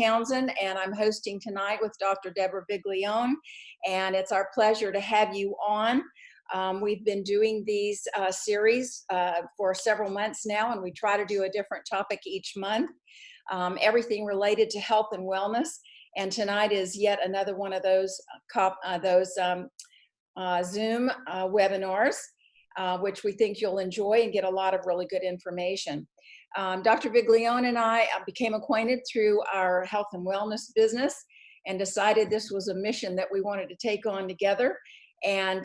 Townsend, and I'm hosting tonight with Dr. Deborah Viglione, and it's our pleasure to have you on. We've been doing these series for several months now, and we try to do a different topic each month, everything related to health and wellness. And tonight is yet another one of those Zoom webinars, which we think you'll enjoy and get a lot of really good information. Dr. Viglione and I became acquainted through our health and wellness business and decided this was a mission that we wanted to take on together and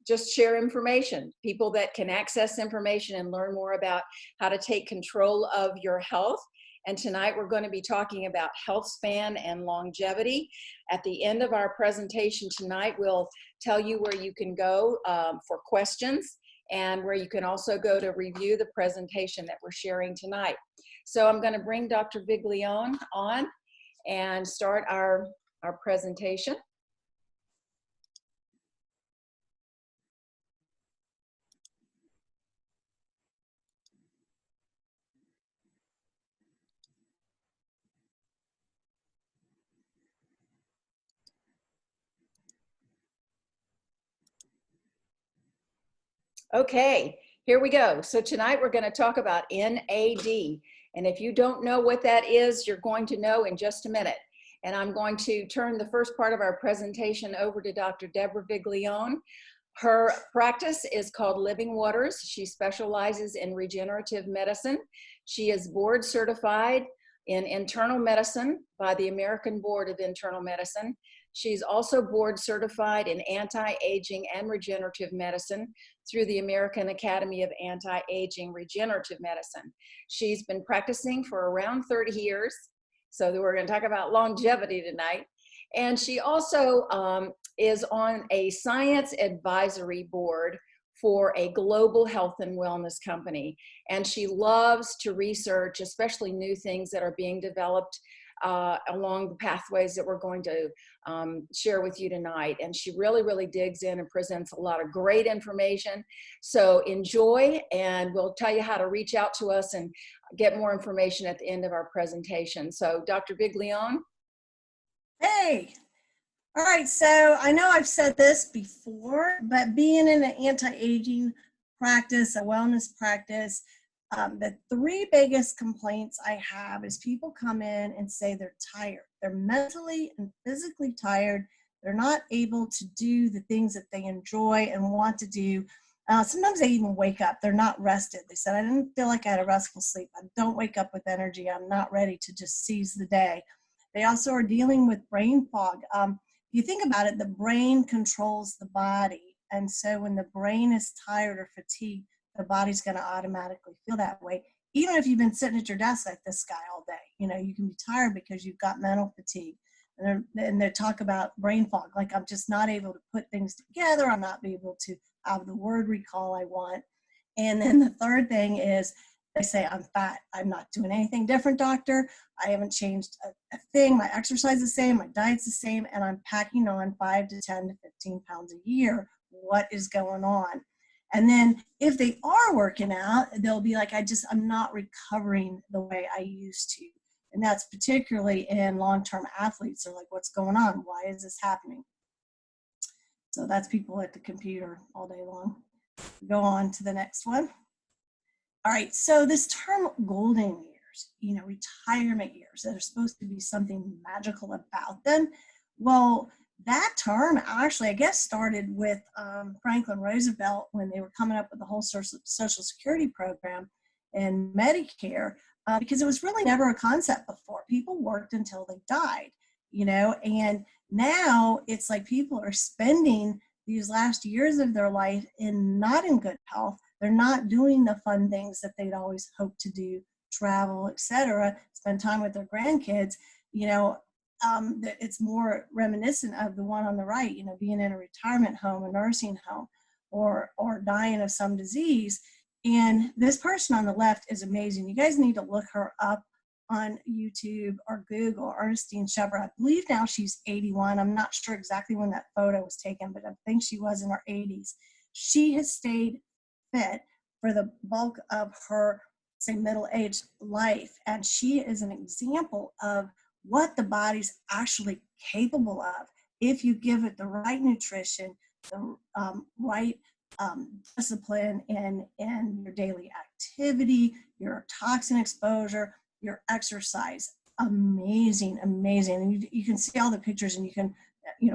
just share information, people that can access information and learn more about how to take control of your health. And tonight we're going to be talking about health span and longevity. At the end of our presentation tonight, we'll tell you where you can go for questions and where you can also go to review the presentation that we're sharing tonight. So I'm going to bring Dr. Viglione on and start our presentation. Okay, here we go. So tonight we're going to talk about NAD. And if you don't know what that is, you're going to know in just a minute. And I'm going to turn the first part of our presentation over to Dr. Deborah Viglione. Her practice is called Living Waters. She specializes in regenerative medicine. She is board certified in internal medicine by the American Board of Internal Medicine. She's also board certified in anti-aging and regenerative medicine through the American Academy of Anti-Aging Regenerative Medicine. She's been practicing for around 30 years. So we're going to talk about longevity tonight. And she also is on a science advisory board for a global health and wellness company. And she loves to research, especially new things that are being developed along the pathways that we're going to share with you tonight. And she really, really digs in and presents a lot of great information. So enjoy, and we'll tell you how to reach out to us and get more information at the end of our presentation. So Dr. Viglione. Hey. All right, so I know I've said this before, but being in an anti-aging practice, a wellness practice, the three biggest complaints I have is people come in and say they're tired. They're mentally and physically tired. They're not able to do the things that they enjoy and want to do. Sometimes they even wake up. They're not rested. They said, I didn't feel like I had a restful sleep. I don't wake up with energy. I'm not ready to just seize the day. They also are dealing with brain fog. If you think about it, the brain controls the body. And so when the brain is tired or fatigued, the body's going to automatically feel that way. Even if you've been sitting at your desk like this guy all day, you know, you can be tired because you've got mental fatigue. And they talk about brain fog, like I'm just not able to put things together. I'm not able to have the word recall I want. And then the third thing is they say, I'm fat. I'm not doing anything different, doctor. I haven't changed a thing. My exercise is the same. My diet's the same. And I'm packing on 5 to 10 to 15 pounds a year. What is going on? And then if they are working out, they'll be like, I'm not recovering the way I used to. And that's particularly in long-term athletes. They're like, what's going on? Why is this happening? So that's people at the computer all day long. Go on to the next one. All right, so this term golden years, you know, retirement years that are supposed to be something magical about them. Well, that term actually, I guess, started with Franklin Roosevelt when they were coming up with the whole Social Security program and Medicare, because it was really never a concept before. People worked until they died, you know, and now it's like people are spending these last years of their life not in good health. They're not doing the fun things that they'd always hoped to do, travel, etc., spend time with their grandkids, you know. It's more reminiscent of the one on the right, you know, being in a retirement home, a nursing home, or dying of some disease. And this person on the left is amazing. You guys need to look her up on YouTube or Google, Ernestine Shepherd. I believe now she's 81. I'm not sure exactly when that photo was taken, but I think she was in her 80s. She has stayed fit for the bulk of her, say, middle-aged life. And she is an example of what the body's actually capable of if you give it the right nutrition, the right discipline in your daily activity, your toxin exposure, your exercise. Amazing, amazing. And you can see all the pictures and you can,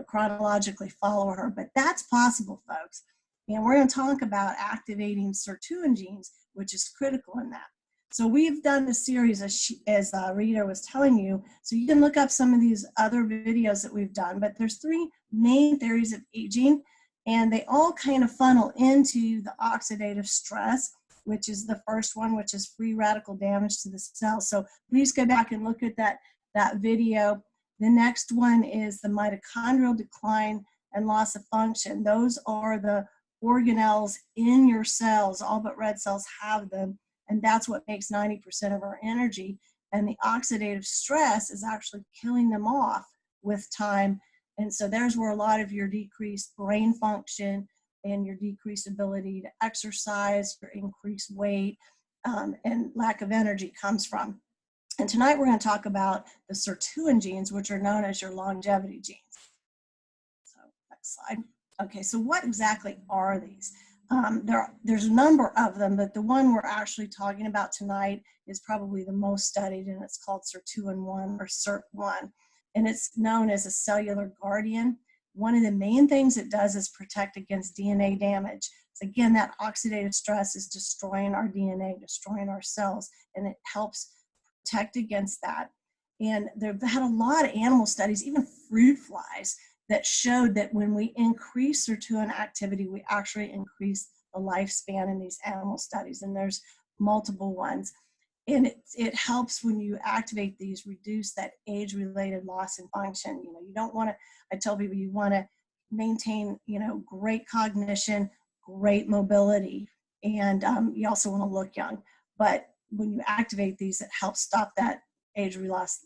chronologically follow her, but that's possible, folks. And we're going to talk about activating sirtuin genes, which is critical in that. So we've done a series, as Rita was telling you, so you can look up some of these other videos that we've done, but there's 3 main theories of aging, and they all kind of funnel into the oxidative stress, which is the first one, which is free radical damage to the cell. So please go back and look at that video. The next one is the mitochondrial decline and loss of function. Those are the organelles in your cells. All but red cells have them, and that's what makes 90% of our energy. And the oxidative stress is actually killing them off with time. And so there's where a lot of your decreased brain function and your decreased ability to exercise, your increased weight, and lack of energy comes from. And tonight we're going to talk about the sirtuin genes, which are known as your longevity genes. So next slide. Okay, so what exactly are these? There's a number of them, but the one we're actually talking about tonight is probably the most studied, and it's called sirtuin-1 or SIRT1, and it's known as a cellular guardian. One of the main things it does is protect against DNA damage. So again, that oxidative stress is destroying our DNA, destroying our cells, and it helps protect against that. And they've had a lot of animal studies, even fruit flies, that showed that when we increase sirtuin activity, we actually increase the lifespan in these animal studies. And there's multiple ones. And it helps when you activate these, reduce that age-related loss in function. You don't want to, I tell people, you want to maintain, great cognition, great mobility, and you also want to look young. But when you activate these, it helps stop that age-related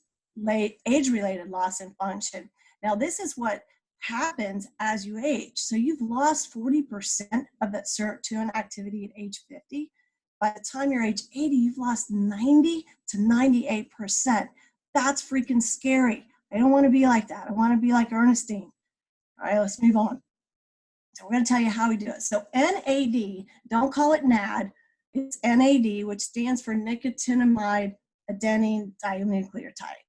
loss in function. Now, this is what happens as you age. So you've lost 40% of that sirtuin activity at age 50. By the time you're age 80, you've lost 90 to 98%. That's freaking scary. I don't want to be like that. I want to be like Ernestine. All right, let's move on. So we're going to tell you how we do it. So NAD, don't call it NAD. It's NAD, which stands for nicotinamide adenine dinucleotide.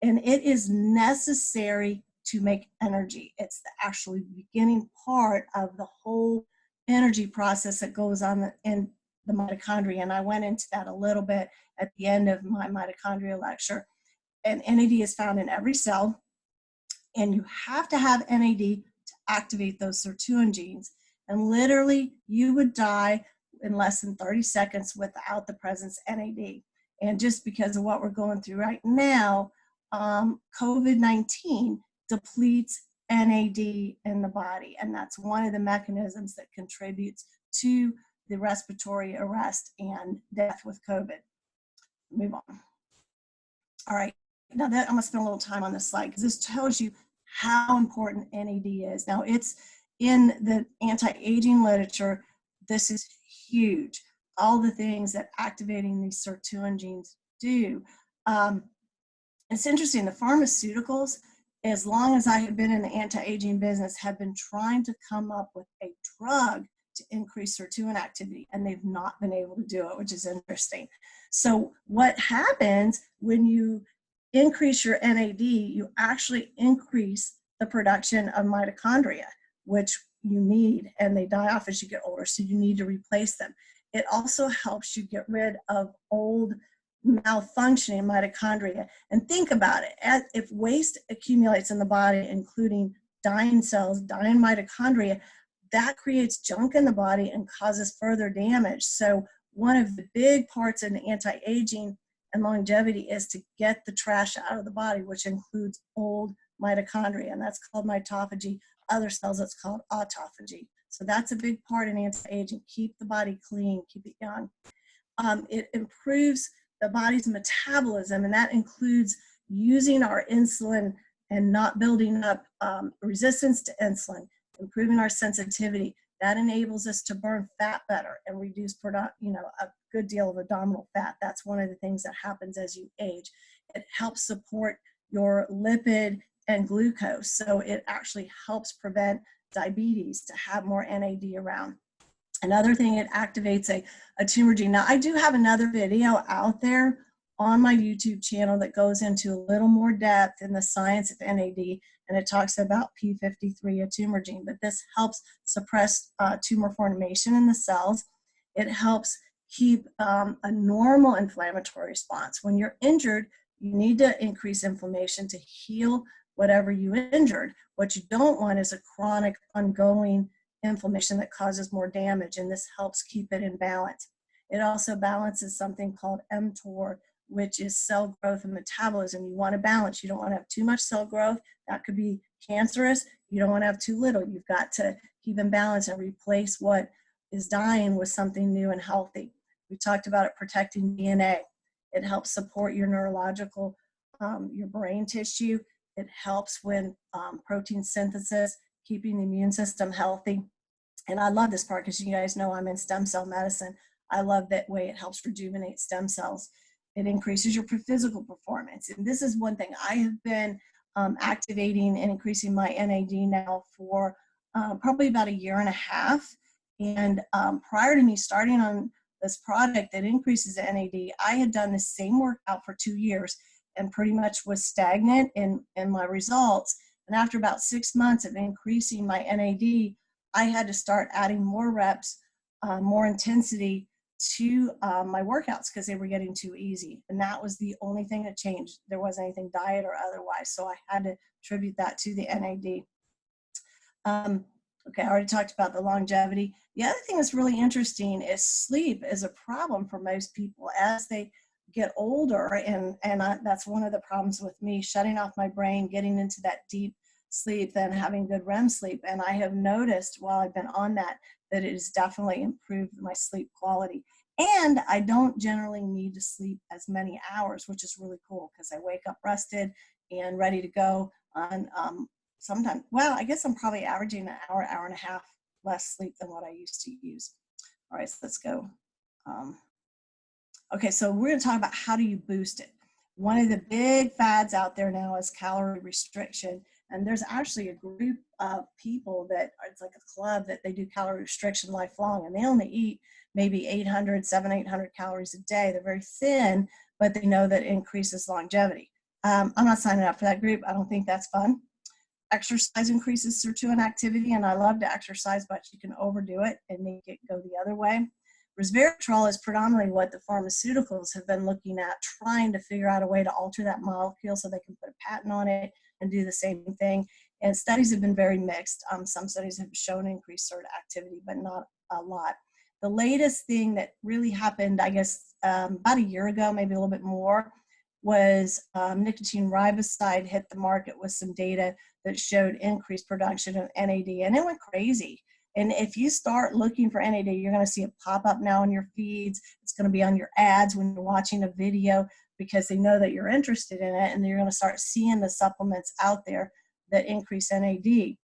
And it is necessary to make energy. It's the actually beginning part of the whole energy process that goes on in the mitochondria. And I went into that a little bit at the end of my mitochondria lecture. And NAD is found in every cell. And you have to have NAD to activate those sirtuin genes. And literally, you would die in less than 30 seconds without the presence of NAD. And just because of what we're going through right now, COVID-19 depletes NAD in the body. And that's one of the mechanisms that contributes to the respiratory arrest and death with COVID. Move on. All right. Now that I'm going to spend a little time on this slide because this tells you how important NAD is. Now it's in the anti-aging literature. This is huge. All the things that activating these sirtuin genes do. It's interesting. The pharmaceuticals, as long as I have been in the anti-aging business, have been trying to come up with a drug to increase sirtuin activity, and they've not been able to do it, which is interesting. So what happens when you increase your NAD, you actually increase the production of mitochondria, which you need, and they die off as you get older, so you need to replace them. It also helps you get rid of old malfunctioning mitochondria. And think about it, if waste accumulates in the body, including dying cells, dying mitochondria, that creates junk in the body and causes further damage. So one of the big parts in anti-aging and longevity is to get the trash out of the body, which includes old mitochondria, and that's called mitophagy. Other cells, it's called autophagy. So that's a big part in anti-aging. Keep the body clean, keep it young. It improves the body's metabolism, and that includes using our insulin and not building up resistance to insulin, improving our sensitivity. That enables us to burn fat better and reduce a good deal of abdominal fat. That's one of the things that happens as you age. It helps support your lipid and glucose. So it actually helps prevent diabetes to have more NAD around. Another thing, it activates a tumor gene. Now, I do have another video out there on my YouTube channel that goes into a little more depth in the science of NAD, and it talks about P53, a tumor gene. But this helps suppress tumor formation in the cells. It helps keep a normal inflammatory response. When you're injured, you need to increase inflammation to heal whatever you injured. What you don't want is a chronic, ongoing inflammation that causes more damage, and this helps keep it in balance. It also balances something called mTOR, which is cell growth and metabolism. You want to balance. You don't want to have too much cell growth. That could be cancerous. You don't want to have too little. You've got to keep in balance and replace what is dying with something new and healthy. We talked about it protecting DNA. It helps support your neurological, your brain tissue. It helps when protein synthesis, keeping the immune system healthy. And I love this part because you guys know I'm in stem cell medicine. I love that way it helps rejuvenate stem cells. It increases your physical performance. And this is one thing I have been activating and increasing my NAD now for probably about 1.5 years. And prior to me starting on this product that increases the NAD, I had done the same workout for 2 years and pretty much was stagnant in my results. And after about 6 months of increasing my NAD, I had to start adding more reps, more intensity to my workouts because they were getting too easy. And that was the only thing that changed. There wasn't anything diet or otherwise. So I had to attribute that to the NAD. Okay, I already talked about the longevity. The other thing that's really interesting is sleep is a problem for most people as they get older. And that's one of the problems with me, shutting off my brain, getting into that deep sleep, then having good REM sleep. And I have noticed while I've been on that it has definitely improved my sleep quality. And I don't generally need to sleep as many hours, which is really cool because I wake up rested and ready to go on sometimes. Well, I guess I'm probably averaging an hour, 1.5 hours less sleep than what I used to use. All right, so let's go. Okay, so we're going to talk about how do you boost it. One of the big fads out there now is calorie restriction. And there's actually a group of people that it's like a club that they do calorie restriction lifelong, and they only eat maybe 700-800 calories a day. They're very thin, but they know that it increases longevity. I'm not signing up for that group. I don't think that's fun. Exercise increases sirtuin activity, and I love to exercise, but you can overdo it and make it go the other way. Resveratrol is predominantly what the pharmaceuticals have been looking at, trying to figure out a way to alter that molecule so they can put a patent on it and do the same thing. And studies have been very mixed. Some studies have shown increased SIRT activity, but not a lot. The latest thing that really happened, I guess, about 1 year ago, maybe a little bit more, was nicotine riboside hit the market with some data that showed increased production of NAD, and it went crazy. And if you start looking for NAD, you're going to see it pop up now on your feeds. It's going to be on your ads when you're watching a video because they know that you're interested in it, and you're going to start seeing the supplements out there that increase NAD.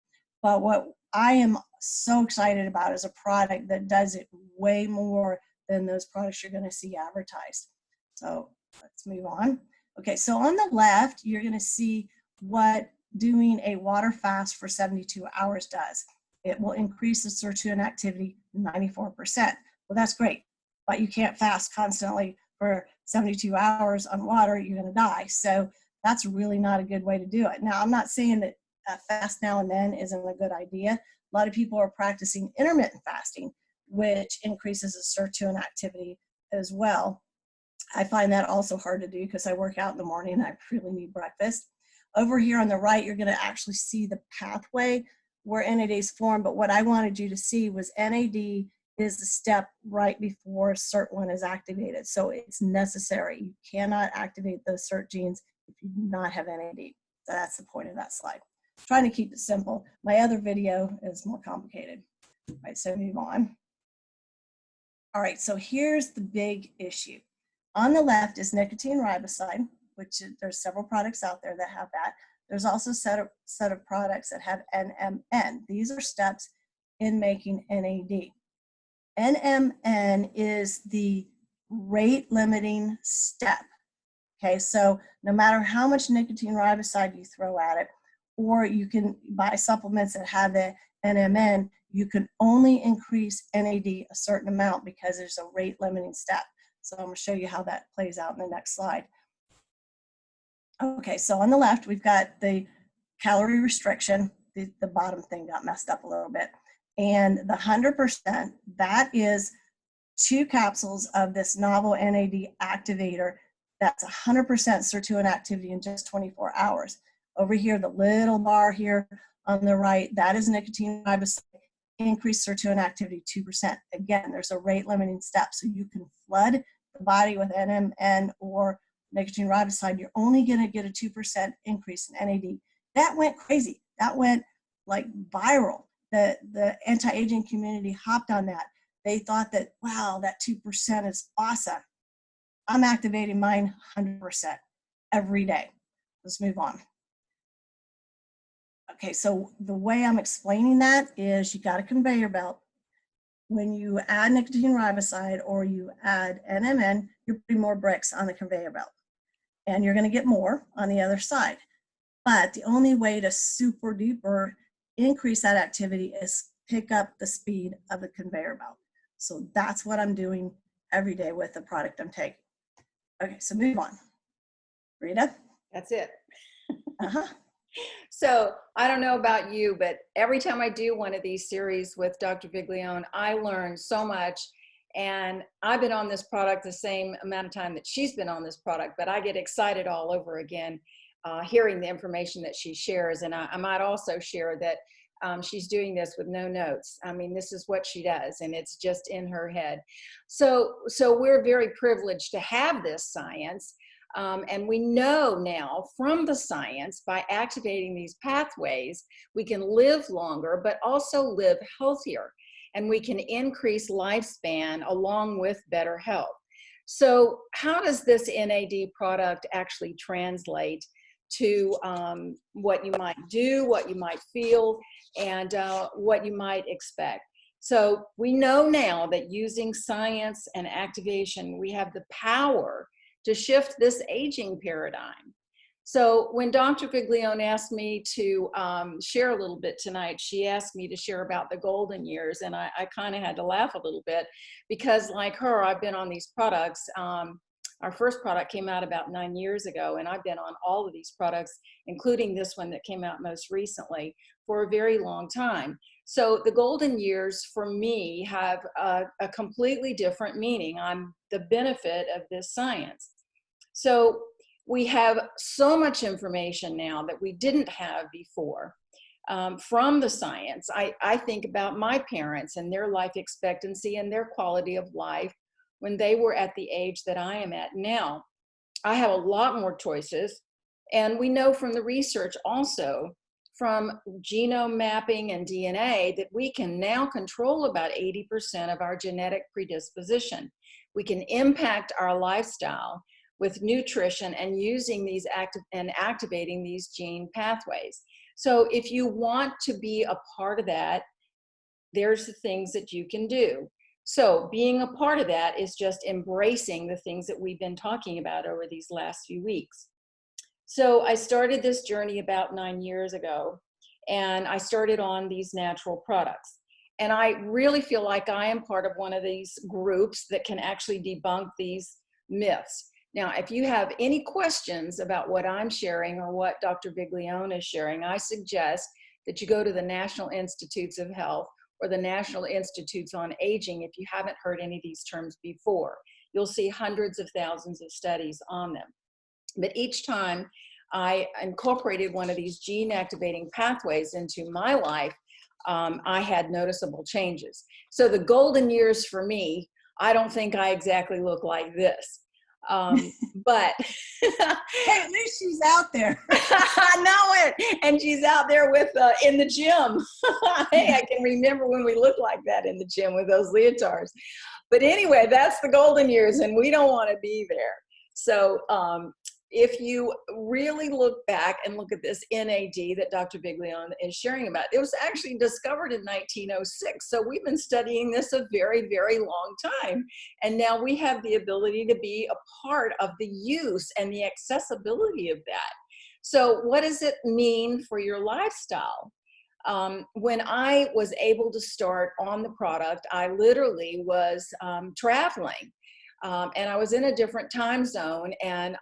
But what I am so excited about is a product that does it way more than those products you're going to see advertised. So let's move on. Okay, so on the left, you're going to see what doing a water fast for 72 hours does. It will increase the sirtuin activity 94%. Well, that's great, but you can't fast constantly for 72 hours on water. You're going to die. So that's really not a good way to do it. Now, I'm not saying that a fast now and then isn't a good idea. A lot of people are practicing intermittent fasting, which increases the sirtuin activity as well. I find that also hard to do because I work out in the morning and I really need breakfast. Over here on the right, you're going to actually see the pathway where NAD is formed, but what I wanted you to see was NAD is the step right before SIRT1 is activated. So it's necessary. You cannot activate those SIRT genes if you do not have NAD. So that's the point of that slide. I'm trying to keep it simple. My other video is more complicated. All right, so move on. All right, so here's the big issue. On the left is nicotine riboside, which there's several products out there that have that. There's also a set of products that have NMN. These are steps in making NAD. NMN is the rate limiting step. Okay, so no matter how much nicotine riboside you throw at it, or you can buy supplements that have the NMN, you can only increase NAD a certain amount because there's a rate limiting step. So I'm going to show you how that plays out in the next slide. Okay, so on the left, we've got the calorie restriction. The bottom thing got messed up a little bit. And the 100%, that is 2 capsules of this novel NAD activator. That's 100% sirtuin activity in just 24 hours. Over here, the little bar here on the right, that is nicotine riboside, increased sirtuin activity 2%. Again, there's a rate limiting step. So you can flood the body with NMN or nicotine riboside. You're only going to get a 2% increase in NAD. That went crazy. That went like viral. The anti-aging community hopped on that. They thought that, wow, that 2% is awesome. I'm activating mine 100% every day. Let's move on. Okay, so the way I'm explaining that is you got a conveyor belt. When you add nicotine riboside or you add NMN, you're putting more bricks on the conveyor belt. And you're going to get more on the other side. But the only way to super duper increase that activity is pick up the speed of the conveyor belt. So that's what I'm doing every day with the product I'm taking. Okay, so move on. Rita? That's it. Uh-huh. So I don't know about you, but every time I do one of these series with Dr. Viglione, I learn so much. And I've been on this product the same amount of time that she's been on this product, but I get excited all over again hearing the information that she shares. And I might also share that she's doing this with no notes. I mean, this is what she does, and it's just in her head. So we're very privileged to have this science. And we know now from the science, by activating these pathways, we can live longer, but also live healthier. And we can increase lifespan along with better health. So how does this NAD product actually translate to what you might do, what you might feel, and what you might expect? So we know now that using science and activation, we have the power to shift this aging paradigm. So when Dr. Viglione asked me to share a little bit tonight, she asked me to share about the golden years, and I kind of had to laugh a little bit because, like her, I've been on these products. Our first product came out about 9 years ago, and I've been on all of these products, including this one that came out most recently, for a very long time. So the golden years for me have a completely different meaning. I'm the benefit of this science. So we have so much information now that we didn't have before from the science. I think about my parents and their life expectancy and their quality of life when they were at the age that I am at now. I have a lot more choices. And we know from the research also, from genome mapping and DNA, that we can now control about 80% of our genetic predisposition. We can impact our lifestyle with nutrition and using these activating these gene pathways. So if you want to be a part of that, there's the things that you can do. So being a part of that is just embracing the things that we've been talking about over these last few weeks. So I started this journey about 9 years ago, and I started on these natural products. And I really feel like I am part of one of these groups that can actually debunk these myths. Now, if you have any questions about what I'm sharing or what Dr. Viglione is sharing, I suggest that you go to the National Institutes of Health or the National Institutes on Aging if you haven't heard any of these terms before. You'll see hundreds of thousands of studies on them. But each time I incorporated one of these gene activating pathways into my life, I had noticeable changes. So the golden years for me, I don't think I exactly look like this. But Hey, at least she's out there. I know it, and she's out there with in the gym. Hey, I can remember when we looked like that in the gym with those leotards. But anyway, that's the golden years, and we don't want to be there. So if you really look back and look at this NAD that Dr. Biglione is sharing about, it was actually discovered in 1906. So we've been studying this a very, very long time. And now we have the ability to be a part of the use and the accessibility of that. So what does it mean for your lifestyle? When I was able to start on the product, I literally was traveling. And I was in a different time zone, and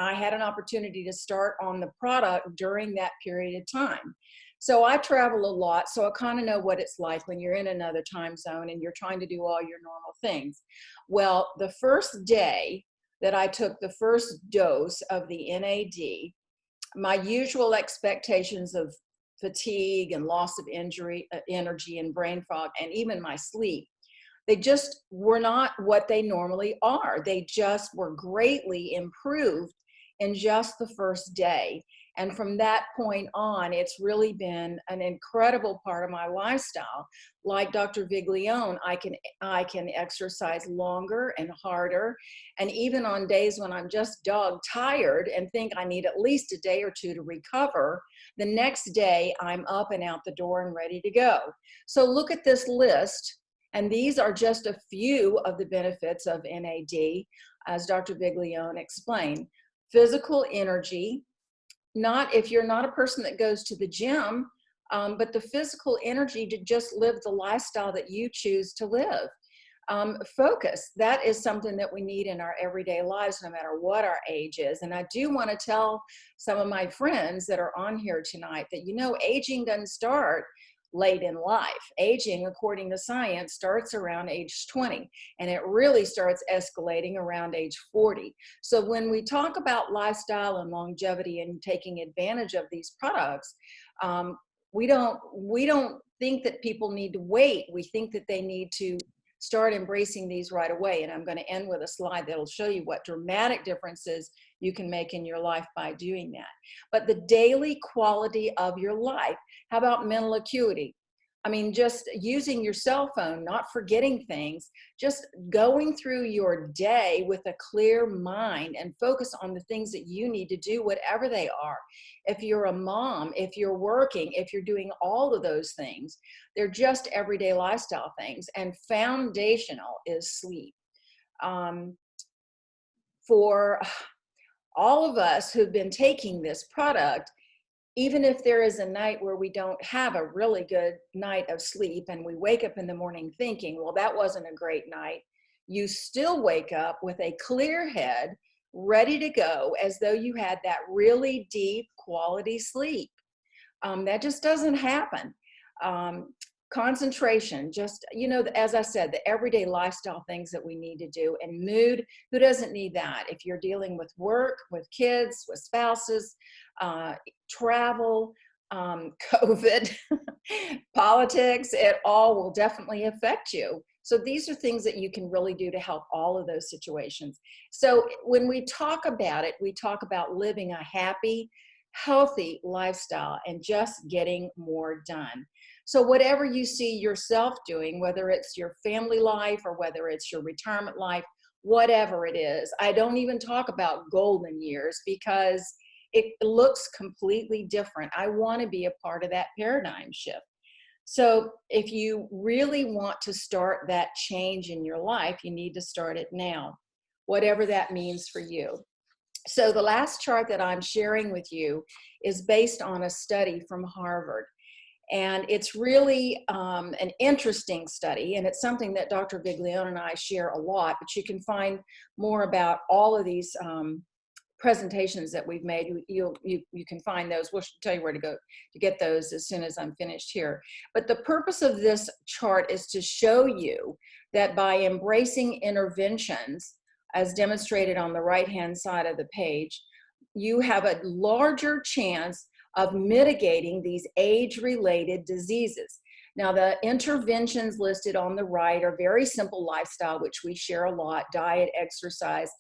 I had an opportunity to start on the product during that period of time. So I travel a lot, so I kind of know what it's like when you're in another time zone and you're trying to do all your normal things. Well, the first day that I took the first dose of the NAD, my usual expectations of fatigue and loss of energy and brain fog and even my sleep, they just were not what they normally are. They just were greatly improved in just the first day. And from that point on, it's really been an incredible part of my lifestyle. Like Dr. Viglione, I can exercise longer and harder. And even on days when I'm just dog tired and think I need at least a day or two to recover, the next day I'm up and out the door and ready to go. So look at this list. And these are just a few of the benefits of NAD, as Dr. Viglione explained. Physical energy, not if you're not a person that goes to the gym, but the physical energy to just live the lifestyle that you choose to live. Focus, that is something that we need in our everyday lives, no matter what our age is. And I do want to tell some of my friends that are on here tonight that, you know, aging doesn't start late in life. Aging, according to science, starts around age 20, and it really starts escalating around age 40. So when we talk about lifestyle and longevity and taking advantage of these products, we don't think that people need to wait. We think that they need to start embracing these right away. And I'm going to end with a slide that'll show you what dramatic differences you can make in your life by doing that. But the daily quality of your life, how about mental acuity? I mean, just using your cell phone, not forgetting things, just going through your day with a clear mind and focus on the things that you need to do, whatever they are. If you're a mom, if you're working, if you're doing all of those things, they're just everyday lifestyle things. And foundational is sleep. For all of us who've been taking this product, even if there is a night where we don't have a really good night of sleep and we wake up in the morning thinking, well, that wasn't a great night, you still wake up with a clear head, ready to go, as though you had that really deep quality sleep. That just doesn't happen. Concentration, just, you know, as I said, the everyday lifestyle things that we need to do. And mood, who doesn't need that? If you're dealing with work, with kids, with spouses, travel, COVID, politics, it all will definitely affect you. So these are things that you can really do to help all of those situations. So when we talk about it, we talk about living a happy, healthy lifestyle and just getting more done. So whatever you see yourself doing, whether it's your family life or whether it's your retirement life, whatever it is, I don't even talk about golden years because it looks completely different. I want to be a part of that paradigm shift. So if you really want to start that change in your life, you need to start it now, whatever that means for you. So the last chart that I'm sharing with you is based on a study from Harvard. And it's really an interesting study, and it's something that Dr. Viglione and I share a lot, but you can find more about all of these presentations that we've made. You can find those. We'll tell you where to go to get those as soon as I'm finished here. But the purpose of this chart is to show you that by embracing interventions, as demonstrated on the right-hand side of the page, you have a larger chance of mitigating these age-related diseases. Now, the interventions listed on the right are very simple lifestyle, which we share a lot: diet, exercise,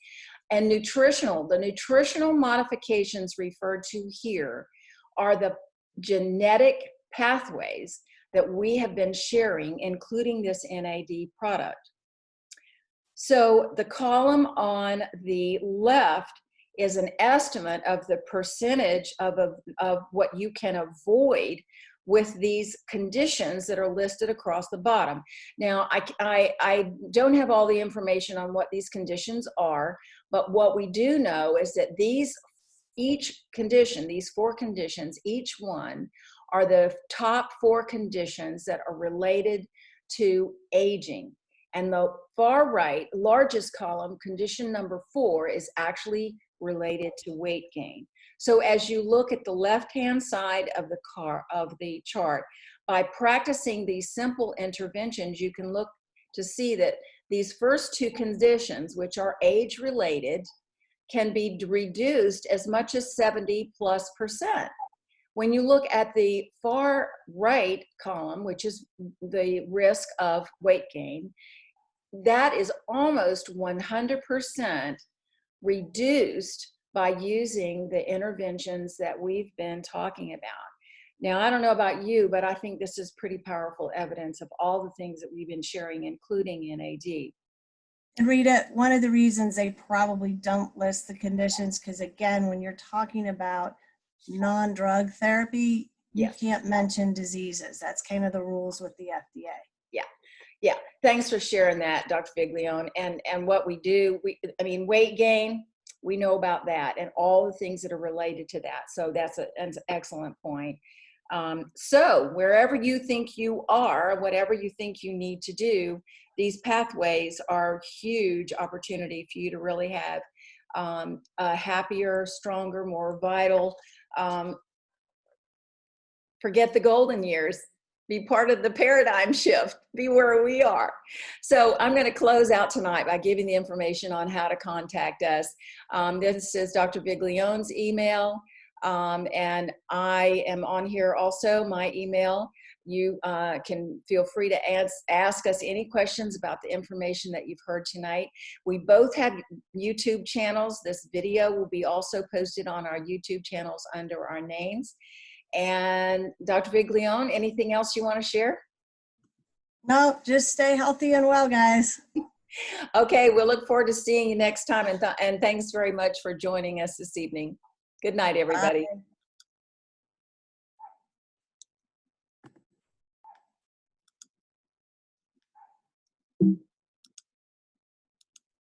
and nutritional. The nutritional modifications referred to here are the genetic pathways that we have been sharing, including this NAD product. So the column on the left is an estimate of the percentage of what you can avoid with these conditions that are listed across the bottom. Now, I don't have all the information on what these conditions are, but what we do know is that each condition, these 4 conditions, each one are the top 4 conditions that are related to aging. And the far right, largest column, condition number 4, is actually related to weight gain. So as you look at the left-hand side of the chart, by practicing these simple interventions, you can look to see that these first 2 conditions, which are age-related, can be reduced as much as 70+%. When you look at the far right column, which is the risk of weight gain, that is almost 100% reduced by using the interventions that we've been talking about. Now, I don't know about you, but I think this is pretty powerful evidence of all the things that we've been sharing, including NAD. And Rita, one of the reasons they probably don't list the conditions, because again, when you're talking about non-drug therapy, you can't mention diseases. That's kind of the rules with the FDA. Yeah. Thanks for sharing that, Dr. Viglione. And what we do, weight gain, we know about that and all the things that are related to that. So that's an excellent point. So wherever you think you are, whatever you think you need to do, these pathways are a huge opportunity for you to really have a happier, stronger, more vital, forget the golden years, be part of the paradigm shift, be where we are. So I'm going to close out tonight by giving the information on how to contact us. This is Dr. Viglione's email, and I am on here also, my email. You can feel free to ask us any questions about the information that you've heard tonight. We both have YouTube channels. This video will be also posted on our YouTube channels under our names. And Dr. Viglione, anything else you want to share? No, just stay healthy and well, guys. Okay, we'll look forward to seeing you next time. And thanks very much for joining us this evening. Good night, everybody. Bye.